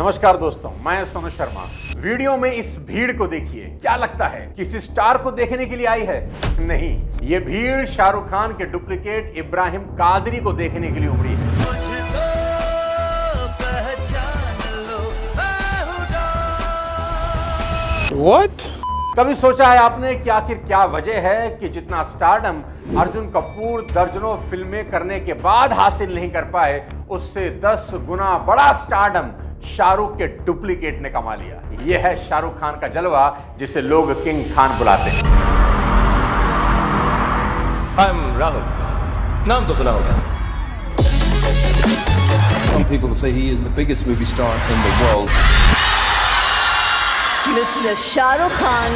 नमस्कार दोस्तों, मैं सोनू शर्मा। वीडियो में इस भीड़ को देखिए। क्या लगता है किसी स्टार को देखने के लिए आई है? नहीं, ये भीड़ शाहरुख खान के डुप्लीकेट इब्राहिम कादरी को देखने के लिए उमड़ी है। What? कभी सोचा है आपने कि आखिर क्या वजह है कि जितना स्टारडम अर्जुन कपूर दर्जनों फिल्में करने के बाद हासिल नहीं कर पाए, उससे 10 गुना बड़ा स्टारडम शाहरुख के डुप्लीकेट ने कमा लिया। यह है शाहरुख खान का जलवा, जिसे लोग किंग खान बुलाते हैं। I'm राहुल, नाम तो सुना होगा। Some people say he is the biggest movie star in the world. Mr. Shahrukh Khan.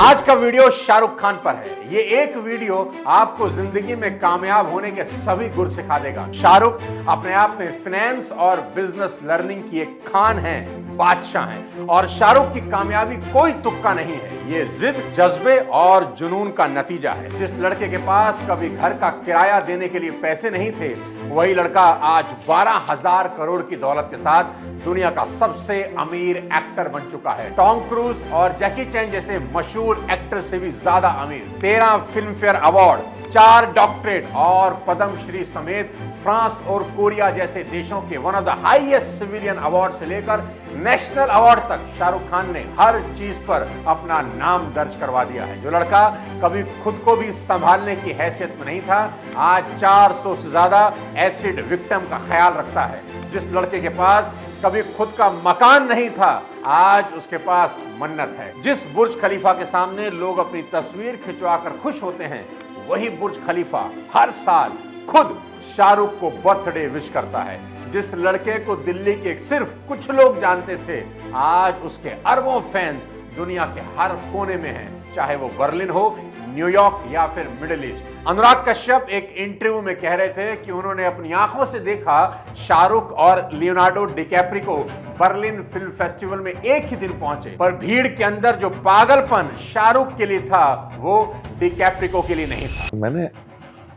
आज का वीडियो शाहरुख खान पर है। ये एक वीडियो आपको जिंदगी में कामयाब होने के सभी गुर सिखा देगा। शाहरुख अपने आप में फाइनेंस और बिजनेस लर्निंग की एक खान हैं, बादशाह हैं, और शाहरुख की कामयाबी कोई तुक्का नहीं है। ये जिद, जज्बे और जुनून का नतीजा है। जिस लड़के के पास कभी घर का किराया देने के लिए पैसे नहीं थे, वही लड़का आज 12,000 करोड़ की दौलत के साथ दुनिया का सबसे अमीर एक्टर बन चुका है। टॉम क्रूज और जैकी चैन जैसे मशहूर एक्टर से भी ज्यादा अमीर। 13 फिल्म फेयर अवार्ड, 4 डॉक्टरेट और पद्मश्री समेत फ्रांस और कोरिया जैसे देशों के one of the highest civilian award से लेकर नेशनल अवार्ड तक शाहरुख खान ने हर चीज पर अपना नाम दर्ज करवा दिया है। जो लड़का कभी खुद को भी संभालने की हैसियत में नहीं था, आज 400 से ज्यादा एसिड विक्टिम का ख्याल रखता है। जिस लड़के के पास कभी खुद का मकान नहीं था, आज उसके पास मन्नत है। जिस बुर्ज खलीफा के सामने लोग अपनी तस्वीर खिंचवाकर खुश होते हैं, वही बुर्ज खलीफा हर साल खुद शाहरुख को बर्थडे विश करता है। जिस लड़के को दिल्ली के सिर्फ कुछ लोग जानते थे, आज उसके अरबों फैंस दुनिया के हर कोने में हैं, चाहे वो बर्लिन हो, न्यूयॉर्क या फिर मिडिल ईस्ट। अनुराग कश्यप एक इंटरव्यू में कह रहे थे कि उन्होंने अपनी आंखों से देखा शाहरुख और Leonardo DiCaprio Berlin film festival में एक ही दिन पहुंचे, पर भीड़ के अंदर जो पागलपन शाहरुख के लिए था, वो डिकैप्रियो के लिए नहीं था। मैंने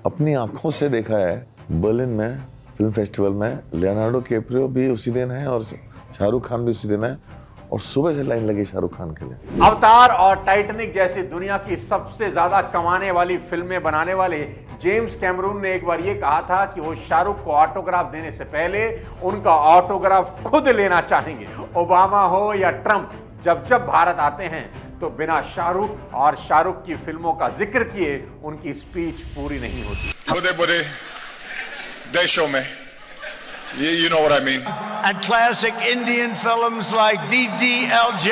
अपनी आंखों से देखा है बर्लिन में फिल्म फेस्टिवल में, लियोनार्डो कैप्रियो भी उसी दिन है और शाहरुख खान भी उसी दिन है, और सुबह से लाइन लगी शाहरुख खान के लिए। अवतार और टाइटैनिक जैसी दुनिया की सबसे ज्यादा कमाने वाली फिल्में बनाने वाले जेम्स कैमरून ने एक बार ये कहा था कि वो शाहरुख को ऑटोग्राफ देने से पहले उनका ऑटोग्राफ खुद लेना चाहेंगे। ओबामा हो या ट्रंप, जब जब भारत आते हैं तो बिना शाहरुख और शाहरुख की फिल्मों का जिक्र किए उनकी स्पीच पूरी नहीं होती। बड़े-बड़े देशों में, you know what I mean. And classic Indian films like DDLJ.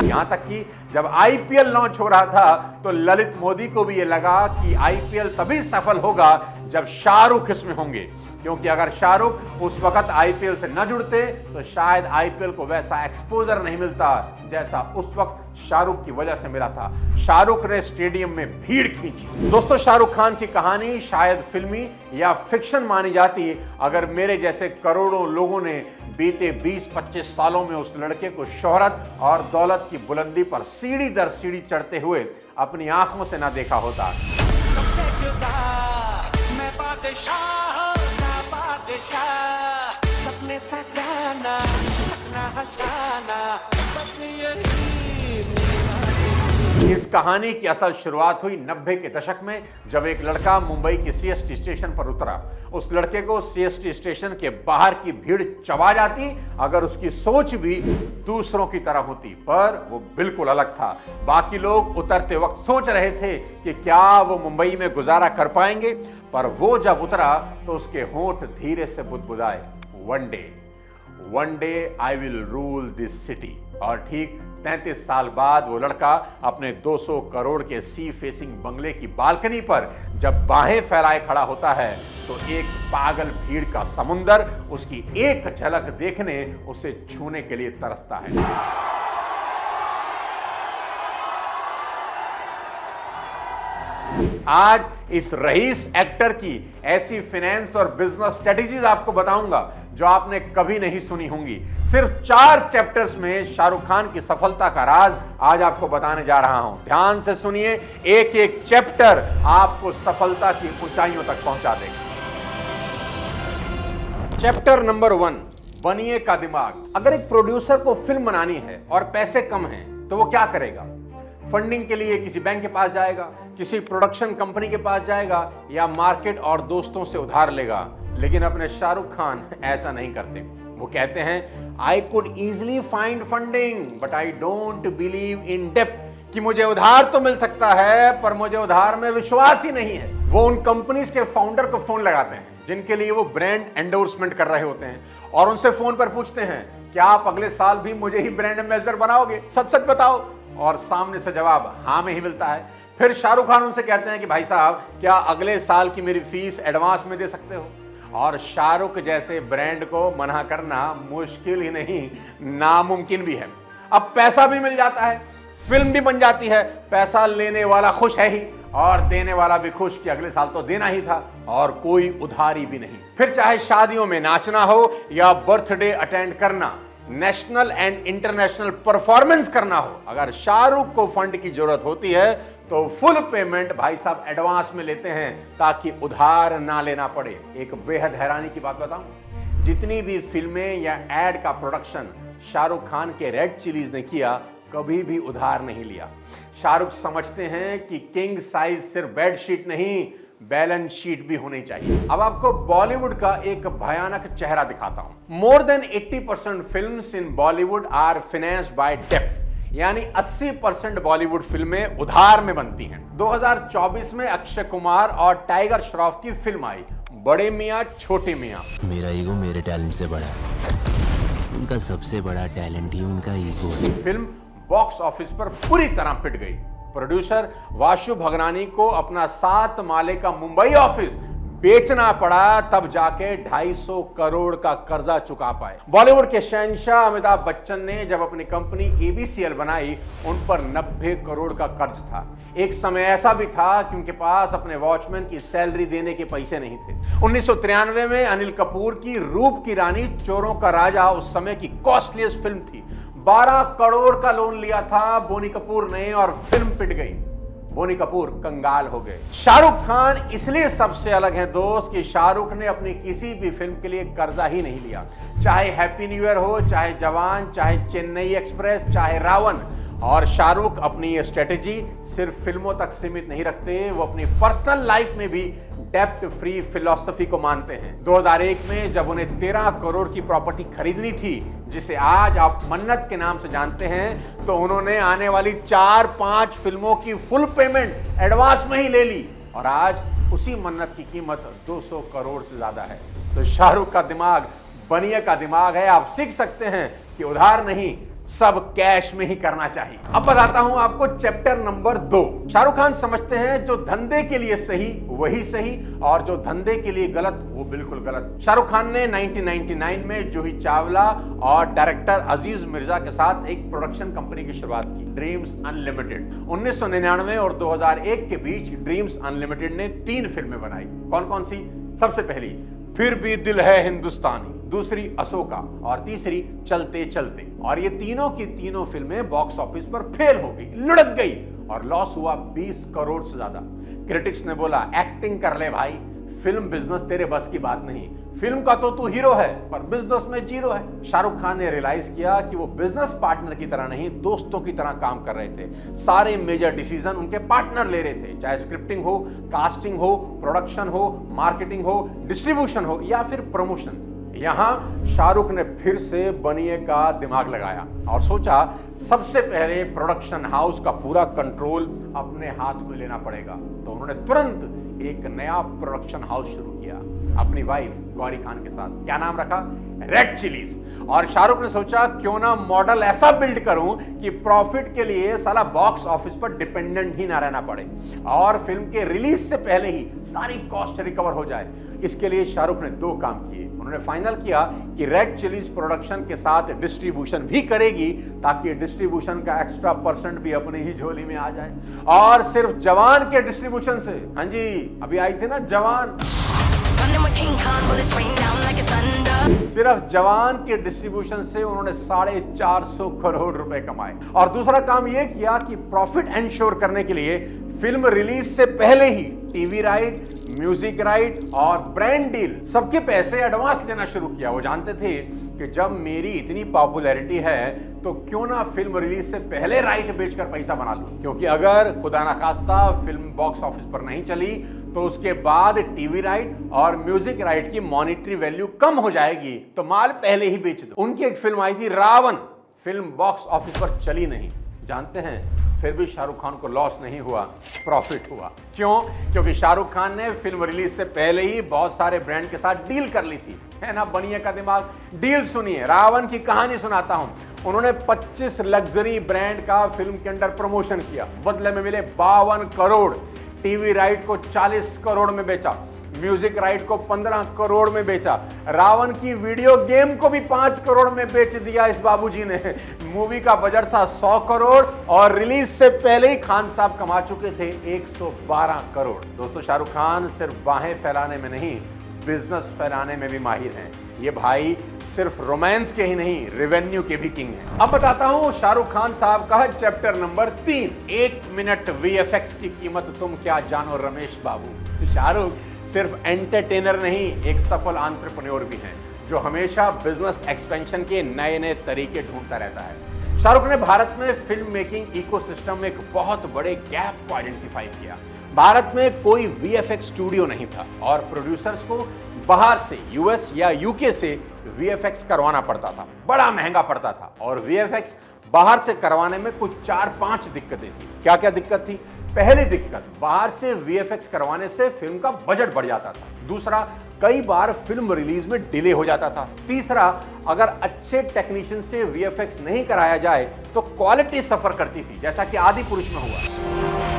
यहां तक कि जब आईपीएल लॉन्च हो रहा था तो ललित मोदी को भी ये लगा कि आईपीएल तभी सफल होगा जब शाहरुख इसमें होंगे, क्योंकि अगर शाहरुख उस वक्त आईपीएल से न जुड़ते तो शायद आईपीएल को वैसा एक्सपोजर नहीं मिलता जैसा उस वक्त शाहरुख की वजह से मिला था। शाहरुख ने स्टेडियम में भीड़ खींची। दोस्तों, शाहरुख खान की कहानी शायद फिल्मी या फिक्शन मानी जाती अगर मेरे जैसे करोड़ों लोगों ने बीते 20-25 सालों में उस लड़के को शोहरत और दौलत की बुलंदी पर सीढ़ी दर सीढ़ी चढ़ते हुए अपनी आंखों से ना देखा होता। सपने सजाना, सपना हंसाना, इस कहानी की असल शुरुआत हुई 90 के दशक में, जब एक लड़का मुंबई की सीएसटी स्टेशन पर उतरा। उस लड़के को सीएसटी स्टेशन के बाहर की भीड़ चबा जाती अगर उसकी सोच भी दूसरों की तरह होती, पर वो बिल्कुल अलग था। बाकी लोग उतरते वक्त सोच रहे थे कि क्या वो मुंबई में गुजारा कर पाएंगे, पर वो जब उतरा तो उसके होंठ धीरे से बुदबुदाए, one day I will rule this city. और ठीक 33 साल बाद वो लड़का अपने 200 करोड़ के सी फेसिंग बंगले की बालकनी पर जब बाहें फैलाए खड़ा होता है तो एक पागल भीड़ का समुंदर उसकी एक झलक देखने, उसे छूने के लिए तरसता है। आज इस रईस एक्टर की ऐसी फाइनेंस और बिजनेस स्ट्रेटेजीज आपको बताऊंगा जो आपने कभी नहीं सुनी होंगी। सिर्फ 4 चैप्टर्स में शाहरुख खान की सफलता का राज आज आपको बताने जा रहा हूं। ध्यान से सुनिए, एक एक चैप्टर आपको सफलता की ऊंचाइयों तक पहुंचा देगा। चैप्टर नंबर 1, बनिए का दिमाग। अगर एक प्रोड्यूसर को फिल्म बनानी है और पैसे कम हैं तो वो क्या करेगा? फंडिंग के लिए किसी बैंक के पास जाएगा, किसी प्रोडक्शन कंपनी के पास जाएगा या मार्केट और दोस्तों से उधार लेगा। लेकिन अपने शाहरुख खान ऐसा नहीं करते। वो कहते हैं I could easily find funding but I don't believe in depth, कि मुझे उधार तो मिल सकता है पर मुझे उधार में विश्वास ही नहीं है। वो उन कंपनीज के फाउंडर को फोन लगाते हैं जिनके लिए वो ब्रांड एंडोर्समेंट कर रहे होते हैं और उनसे फोन पर पूछते हैं क्या आप अगले साल भी मुझे ही ब्रांड एम्बेसडर बनाओगे? सच सच बताओ। और सामने से जवाब हाँ में ही मिलता है। फिर शाहरुख खान उनसे कहते हैं कि भाई साहब क्या अगले साल की मेरी फीस एडवांस में दे सकते हो? और शाहरुख जैसे ब्रांड को मना करना मुश्किल ही नहीं नामुमकिन भी है। अब पैसा भी मिल जाता है, फिल्म भी बन जाती है, पैसा लेने वाला खुश है ही और देने वाला भी खुश कि अगले साल तो देना ही था और कोई उधारी भी नहीं। फिर चाहे शादियों में नाचना हो या बर्थडे अटेंड करना, नेशनल एंड इंटरनेशनल परफॉर्मेंस करना हो, अगर शाहरुख को फंड की जरूरत होती है तो फुल पेमेंट भाई साहब एडवांस में लेते हैं ताकि उधार ना लेना पड़े। एक बेहद हैरानी की बात बताऊं, जितनी भी फिल्में या एड का प्रोडक्शन शाहरुख खान के रेड चिलीज ने किया कभी भी उधार नहीं लिया। शाहरुख समझते हैं कि किंग साइज सिर्फ बेडशीट नहीं बैलेंस शीट भी होनी चाहिए। अब आपको बॉलीवुड का एक भयानक चेहरा दिखाता हूं। More than 80% films in Bollywood are financed by डेब्ट, यानी 80% बॉलीवुड फिल्में उधार में बनती हैं। 2024 में अक्षय कुमार और टाइगर श्रॉफ की फिल्म आई बड़े मियां छोटे मियां। मेरा ईगो मेरे टैलेंट से बड़ा है, उनका सबसे बड़ा टैलेंट ही उनका ईगो है। फिल्म बॉक्स ऑफिस पर पूरी तरह पिट गई। प्रोड्यूसर वाशु भगनानी को अपना 7 माले का मुंबई ऑफिस बेचना पड़ा, तब जाके 250 करोड़ का कर्जा चुका पाए। बॉलीवुड के शहंशाह अमिताभ बच्चन ने जब अपनी कंपनी ABCL बनाई, उन पर 90 करोड़ का कर्ज था। एक समय ऐसा भी था कि उनके पास अपने वॉचमैन की सैलरी देने के पैसे नहीं थे। 1993 में अनिल कपूर की रूप की रानी चोरों का राजा उस समय की कॉस्टलीस्ट फिल्म थी। 12 करोड़ का लोन लिया था बोनी कपूर ने और फिल्म पिट गई। बोनी कपूर कंगाल हो गए। शाहरुख खान इसलिए सबसे अलग हैं दोस्त कि शाहरुख ने अपनी किसी भी फिल्म के लिए कर्जा ही नहीं लिया। चाहे हैप्पी न्यू ईयर हो, चाहे जवान, चाहे चेन्नई एक्सप्रेस, चाहे रावण। और शाहरुख अपनी ये स्ट्रेटेजी सिर्फ फिल्मों तक सीमित नहीं रखते, वो अपनी पर्सनल लाइफ में भी डेप्ट फ्री फिलॉसफी को मानते हैं। 2001 में जब उन्हें 13 करोड़ की प्रॉपर्टी खरीदनी थी, जिसे आज आप मन्नत के नाम से जानते हैं, तो उन्होंने आने वाली 4-5 फिल्मों की फुल पेमेंट एडवांस में ही ले ली और आज उसी मन्नत की कीमत 200 करोड़ से ज्यादा है। तो शाहरुख का दिमाग बनिए का दिमाग है। आप सीख सकते हैं कि उधार नहीं, सब कैश में ही करना चाहिए। अब बताता हूं आपको चैप्टर नंबर 2। शाहरुख खान समझते हैं जो धंधे के लिए सही वही सही और जो धंधे के लिए गलत वो बिल्कुल गलत। शाहरुख खान ने 1999 में जूही चावला और डायरेक्टर अजीज मिर्जा के साथ एक प्रोडक्शन कंपनी की शुरुआत की, ड्रीम्स अनलिमिटेड। 1999 और 2001 के बीच ड्रीम्स अनलिमिटेड ने 3 फिल्में बनाई। कौन कौन सी? सबसे पहली फिर भी दिल है हिंदुस्तानी, दूसरी अशोका और तीसरी चलते चलते। और ये तीनों की तीनों फिल्में बॉक्स ऑफिस पर फेल हो गई, लुढ़क गई और लॉस हुआ 20 करोड़ से ज्यादा। क्रिटिक्स ने बोला एक्टिंग कर ले भाई, फिल्म बिजनेस तेरे बस की बात नहीं। फिल्म का तो तू हीरो है पर बिजनेस में जीरो है। शाहरुख खान ने रियलाइज किया कि वो बिजनेस पार्टनर की तरह नहीं, दोस्तों की तरह काम कर रहे थे। सारे मेजर डिसीजन उनके पार्टनर ले रहे थे, चाहे स्क्रिप्टिंग हो, कास्टिंग हो, प्रोडक्शन हो, मार्केटिंग हो, डिस्ट्रीब्यूशन हो या फिर प्रमोशन। यहां शाहरुख ने फिर से बनिए का दिमाग लगाया और सोचा सबसे पहले प्रोडक्शन हाउस का पूरा कंट्रोल अपने हाथ में लेना पड़ेगा। तो उन्होंने तुरंत एक नया प्रोडक्शन हाउस शुरू किया अपनी वाइफ गौरी खान के साथ। क्या नाम रखा? Red chillies. और शाहरुख ने सोचा क्यों ना मॉडल ऐसा बिल्ड करूं कि प्रॉफिट के लिए साला बॉक्स ऑफिस पर डिपेंडेंट ही ना रहना पड़े और फिल्म के रिलीज से पहले ही सारी कॉस्ट रिकवर हो जाए। इसके लिए शाहरुख ने 2 काम किए। उन्होंने फाइनल किया कि रेड चिलीज प्रोडक्शन के साथ डिस्ट्रीब्यूशन भी करेगी ताकि डिस्ट्रीब्यूशन का एक्स्ट्रा % भी अपनी ही झोली में आ जाए। और सिर्फ जवान के डिस्ट्रीब्यूशन से, हाँ जी अभी आई थी ना जवान, सिर्फ जवान के डिस्ट्रीब्यूशन से उन्होंने 450 करोड़ रुपए कमाए। और दूसरा काम यह किया कि प्रॉफिट एंश्योर करने के लिए फिल्म रिलीज से पहले ही टीवी राइट, म्यूजिक राइट और ब्रांड डील सबके पैसे एडवांस लेना शुरू किया। वो जानते थे कि जब मेरी इतनी पॉपुलैरिटी है तो क्यों ना फिल्म रिलीज से पहले राइट बेचकर पैसा बना लूं, क्योंकि अगर खुदा ना खास्ता फिल्म बॉक्स ऑफिस पर नहीं चली तो उसके बाद टीवी राइट और म्यूजिक राइट की मॉनिटरी वैल्यू कम हो जाएगी, तो माल पहले ही बेच दो। उनकी एक फिल्म आई थी रावण, फिल्म बॉक्स ऑफिस पर चली नहीं। जानते हैं फिर भी शाहरुख खान को लॉस नहीं हुआ, प्रॉफिट हुआ। क्यों? क्योंकि शाहरुख खान ने फिल्म रिलीज से पहले ही बहुत सारे ब्रांड के साथ डील कर ली थी। है ना बनिए का दिमाग। डील सुनिए, रावण की कहानी सुनाता हूं। उन्होंने 25 लग्जरी ब्रांड का फिल्म के अंदर प्रमोशन किया, बदले में मिले 52 करोड़। टीवी राइट को 40 करोड़ में बेचा, म्यूजिक राइट को 15 करोड़ में बेचा, रावण की वीडियो गेम को भी 5 करोड़ में बेच दिया इस बाबूजी ने। मूवी का बजट था 100 करोड़ और रिलीज से पहले ही खान साहब कमा चुके थे 112 करोड़। दोस्तों शाहरुख खान सिर्फ बाहें फैलाने में नहीं, बिजनेस फैलाने में भी माहिर हैं। ये भाई सिर्फ रोमांस के ही नहीं, रेवेन्यू के भी किंग हैं। अब बताता हूं शाहरुख खान साहब का चैप्टर नंबर 3, 1 मिनट वीएफएक्स की कीमत तुम क्या जानो रमेश बाबू। शाहरुख सिर्फ एंटरटेनर नहीं, एक सफल एंटरप्रेन्योर भी हैं, जो हमेशा बिजनेस एक्सपेंशन के नए नए तरीके ढूंढता रहता है। शाहरुख ने भारत में फिल्म मेकिंग इकोसिस्टम में एक बहुत बड़े गैप को आइडेंटिफाई किया। भारत में कोई वीएफएक्स स्टूडियो नहीं था और प्रोड्यूसर्स को बाहर से, यूएस या यूके से वीएफएक्स करवाना पड़ता था, बड़ा महंगा पड़ता था। और वीएफएक्स बाहर से करवाने में कुछ 4-5 दिक्कतें थी। क्या क्या दिक्कत थी? पहली दिक्कत, बाहर से वीएफएक्स करवाने से फिल्म का बजट बढ़ जाता था। दूसरा, कई बार फिल्म रिलीज में डिले हो जाता था। तीसरा, अगर अच्छे टेक्नीशियन से वीएफएक्स नहीं कराया जाए तो क्वालिटी सफर करती थी, जैसा कि आदि पुरुष में हुआ।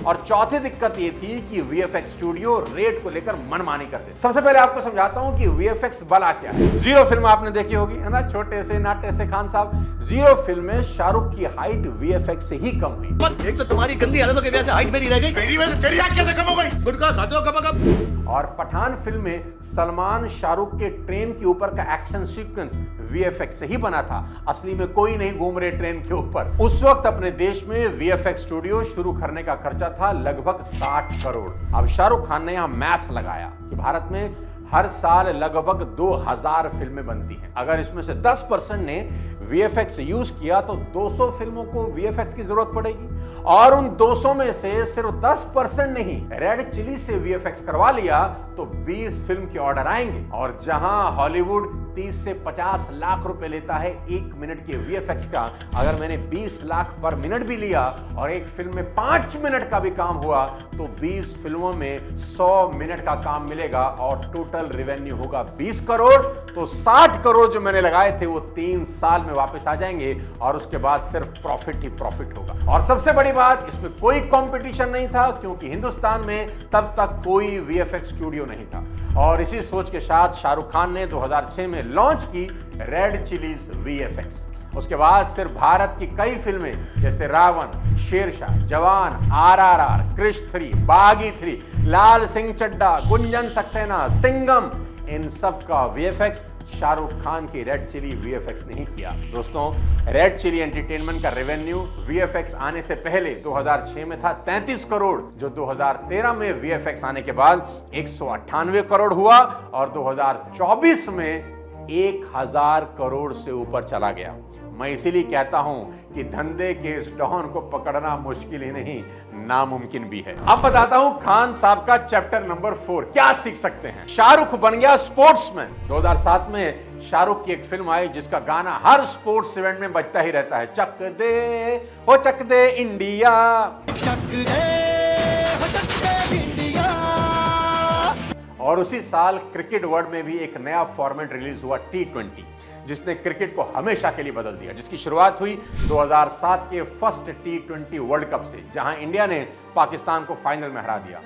और चौथी दिक्कत ये थी कि वीएफएक्स स्टूडियो रेट को लेकर मनमानी करते थे। सबसे पहले आपको समझाता हूं कि वीएफएक्स भला क्या है। जीरो फिल्म आपने देखी होगी, है ना, छोटे से नाटे से खान साहब। जीरो फिल्म में शाहरुख की हाइट वीएफएक्स से ही कम हुई। एक तो तुम्हारी गंदी हालतों की वजह से हाइट मेरी रह गई। तेरी वजह से तेरी हाइट कैसे कम हो गई? गुटखा खाते हो कब? और पठान फिल्म में सलमान शाहरुख के ट्रेन के ऊपर का एक्शन सीक्वेंस वीएफएक्स से ही बना था। असली में कोई नहीं घूम रहे ट्रेन के ऊपर। उस वक्त अपने देश में वीएफएक्स स्टूडियो शुरू करने का खर्चा था लगभग 60 करोड़। अब शाहरुख खान ने यहां मैथ्स लगाया कि भारत में हर साल लगभग 2000 फिल्में बनती हैं। अगर इसमें से 10% ने वीएफएक्स यूज किया तो 200 फिल्मों को वीएफएक्स की जरूरत पड़ेगी। और उन 200 में से सिर्फ 10% नहीं रेड चिली से वीएफएक्स करवा लिया तो 20 फिल्म के ऑर्डर आएंगे। और जहां हॉलीवुड 30 से 50 लाख रुपए लेता है 1 मिनट के वीएफएक्स का, अगर मैंने 20 लाख पर मिनट भी लिया और एक फिल्म में 5 मिनट का भी काम हुआ तो 20 फिल्मों में 100 मिनट का काम मिलेगा और टोटल रेवेन्यू होगा 20 करोड़। तो 60 करोड़ जो मैंने लगाए थे वो 3 साल में वापस आ जाएंगे और उसके बाद सिर्फ प्रॉफिट ही प्रॉफिट होगा। और सबसे बड़ी बात, इसमें कोई कंपटीशन नहीं था क्योंकि हिंदुस्तान में तब तक कोई वीएफएक्स स्टूडियो नहीं था। और इसी सोच के साथ शाहरुख खान ने 2006 में लॉन्च की रेड चिलीज वीएफएक्स। उसके बाद सिर्फ भारत की कई फिल्में जैसे रावण, शेरशाह, जवान, आरआरआर, क्रिश 3, बागी 3, लाल सिंह चड्ढा, गुंजन सक्सेना, सिंघम, इन सब का वीएफएक्स शाहरुख खान की रेड चिली वीएफएक्स नहीं किया। दोस्तों, रेड चिली एंटरटेनमेंट का रेवेन्यू वीएफएक्स आने से पहले 2006 में था 33 करोड़, जो 2013 में वीएफएक्स आने के बाद 198 करोड़ हुआ और 2024 में 1000 करोड़ से ऊपर चला गया। मैं इसीलिए कहता हूं कि धंधे के इस डॉन को पकड़ना मुश्किल ही नहीं, नामुमकिन भी है। अब बताता हूं खान साहब का चैप्टर नंबर 4 क्या सीख सकते हैं। शाहरुख बन गया स्पोर्ट्समैन। 2007 में शाहरुख की एक फिल्म आई जिसका गाना हर स्पोर्ट्स इवेंट में बजता ही रहता है, चक दे हो चक दे इंडिया, चक दे हो चक दे इंडिया। और उसी साल क्रिकेट वर्ल्ड में भी एक नया फॉर्मेट रिलीज हुआ, T20, जिसने क्रिकेट को हमेशा के लिए बदल दिया, जिसकी शुरुआत हुई 2007 के फर्स्ट T20 वर्ल्ड कप से, जहां इंडिया ने पाकिस्तान को फाइनल में हरा दिया।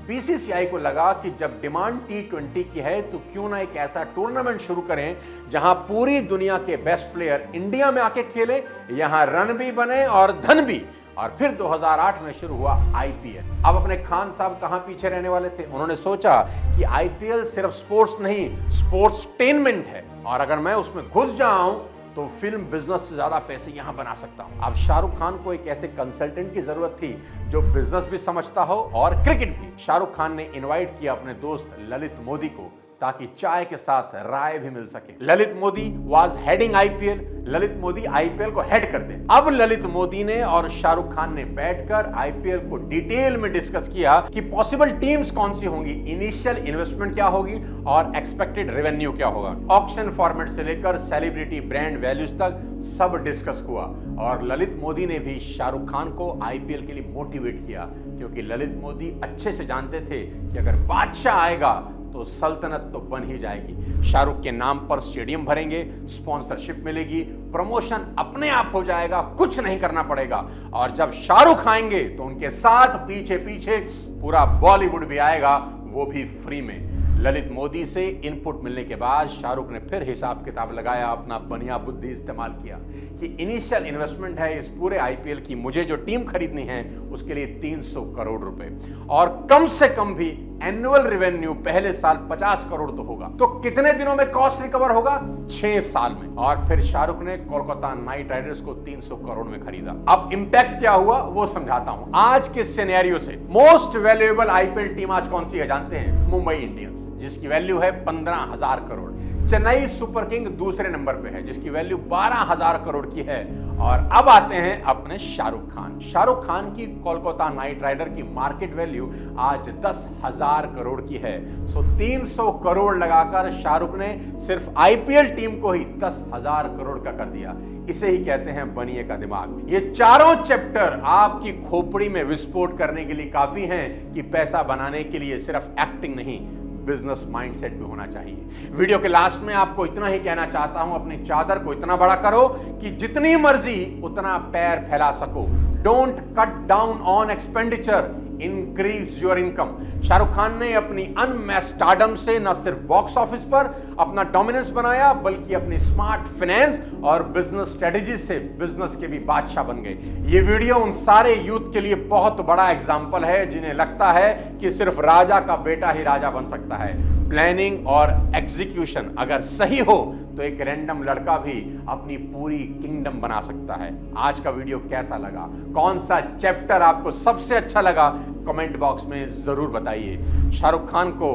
बीसीसीआई को लगा कि जब डिमांड T20 की है तो क्यों ना एक ऐसा टूर्नामेंट शुरू करें जहां पूरी दुनिया के बेस्ट प्लेयर इंडिया में आके खेले, यहां रन भी बने और धन भी। और फिर 2008 में शुरू हुआ आईपीएल। अब अपने खान साहब कहां पीछे रहने वाले थे। उन्होंने सोचा कि आईपीएल सिर्फ स्पोर्ट्स नहीं, स्पोर्ट्सटेनमेंट है, और अगर मैं उसमें घुस जाऊं तो फिल्म बिजनेस से ज्यादा पैसे यहां बना सकता हूं। अब शाहरुख खान को एक ऐसे कंसल्टेंट की जरूरत थी जो बिजनेस भी समझता हो और क्रिकेट भी। शाहरुख खान ने इनवाइट किया अपने दोस्त ललित मोदी को ताकि चाय के साथ राय भी मिल सके। Lalit Modi was heading IPL. Lalit Modi IPL को हेड करते हैं। अब ललित मोदी ने और शाहरुख खान ने बैठकर आईपीएल को डिटेल में डिस्कस किया कि पॉसिबल टीम्स कौन सी होंगी, इनिशियल इन्वेस्टमेंट क्या होगी और एक्सपेक्टेड रेवेन्यू क्या होगा। ऑक्शन फॉर्मेट से लेकर सेलिब्रिटी ब्रांड वैल्यूज तक सब डिस्कस हुआ और ललित मोदी ने भी शाहरुख खान को आईपीएल के लिए मोटिवेट किया, क्योंकि ललित मोदी अच्छे से जानते थे कि अगर बादशाह आएगा तो सल्तनत तो बन ही जाएगी। शाहरुख के नाम पर स्टेडियम भरेंगे, स्पॉन्सरशिप मिलेगी, प्रमोशन अपने आप हो जाएगा, कुछ नहीं करना पड़ेगा। और जब शाहरुख आएंगे तो उनके साथ पीछे पीछे पूरा बॉलीवुड भी आएगा, वो भी फ्री में। ललित मोदी से इनपुट मिलने के बाद शाहरुख ने फिर हिसाब किताब लगाया, अपना बढ़िया बुद्धि इस्तेमाल किया कि इनिशियल इन्वेस्टमेंट है इस पूरे आईपीएल की, मुझे जो टीम खरीदनी है उसके लिए 300 करोड़ रुपए और कम से कम भी एनुअल रेवेन्यू पहले साल 50 करोड़ तो होगा। तो कितने दिनों में कॉस्ट रिकवर होगा? 6 साल में। और फिर शाहरुख ने कोलकाता नाइट राइडर्स को 300 करोड़ में खरीदा। अब इंपैक्ट क्या हुआ वो समझाता हूं। आज के सिनेरियो से मोस्ट वैल्यूएबल आईपीएल टीम आज कौन सी है जानते हैं? मुंबई इंडियंस, जिसकी वैल्यू है 15,000 करोड़। चेन्नई सुपर किंग दूसरे नंबर पे है, जिसकी वैल्यू 12,000 करोड़ की है। और अब आते हैं अपने शाहरुख खान। शाहरुख खान की कोलकाता नाइट राइडर की मार्केट वैल्यू आज 10,000 करोड़ की है। सो 300 करोड़ लगाकर शाहरुख ने सिर्फ आईपीएल टीम को ही 10,000 करोड़ का कर दिया। इसे ही कहते हैं बनिए का दिमाग। ये चारों चैप्टर आपकी खोपड़ी में विस्फोट करने के लिए काफी हैं कि पैसा बनाने के लिए सिर्फ एक्टिंग नहीं, बिजनेस माइंडसेट भी होना चाहिए। वीडियो के लास्ट में आपको इतना ही कहना चाहता हूं, अपनी चादर को इतना बड़ा करो कि जितनी मर्जी उतना पैर फैला सको। Don't cut down on expenditure, increase your income. Shahrukh Khan ने अपनी अनमैच्ड स्टारडम से न सिर्फ बॉक्स ऑफिस पर अपना डोमिनेंस बनाया, बल्कि अपनी स्मार्ट फाइनेंस और बिजनेस स्ट्रेटेजी से बिजनेस के भी बादशाह बन गए। ये वीडियो उन सारे यूथ के लिए बहुत बड़ा एग्जाम्पल है जिन्हें लगता है कि सिर्फ राजा का बेटा ही राजा बन सकता है। प्लानिंग और एग्जीक्यूशन अगर सही हो तो एक रैंडम लड़का भी अपनी पूरी किंगडम बना सकता है। आज का वीडियो कैसा लगा? कौन सा चैप्टर आपको सबसे अच्छा लगा? कमेंट बॉक्स में जरूर बताइए। शाहरुख खान को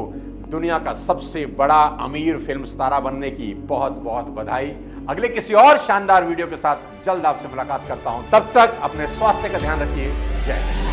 दुनिया का सबसे बड़ा अमीर फिल्म सितारा बनने की बहुत बहुत बधाई। अगले किसी और शानदार वीडियो के साथ जल्द आपसे मुलाकात करता हूं। तब तक अपने स्वास्थ्य का ध्यान रखिए। जय हिंद।